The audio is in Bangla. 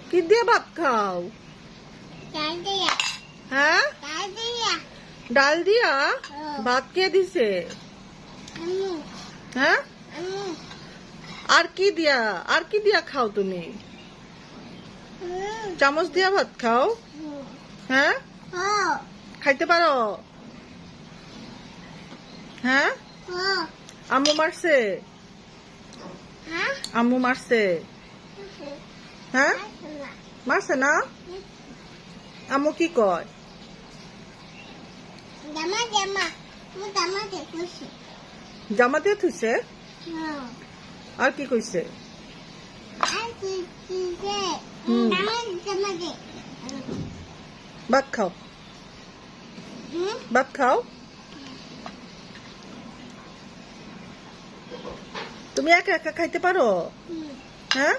কি দিয়ে ভাত খাও? হ্যাঁ, ডাল দিয়া ভাত কে দিছে? হ্যাঁ, আর কি দিয়া খাও তুমি? চামচ দিয়া ভাত খাও? হ্যাঁ, খাইতে পারো? হ্যাঁ, আম্মু মারছে? আম্মু মারছে? হ্যাঁ, মারছে না? আম্মু কি কয়? জামা দিয়ে থুইছে? আর কি কইছে? ভাত খাও, ভাত খাও। তুমি একা একা খাইতে পারো? হ্যাঁ।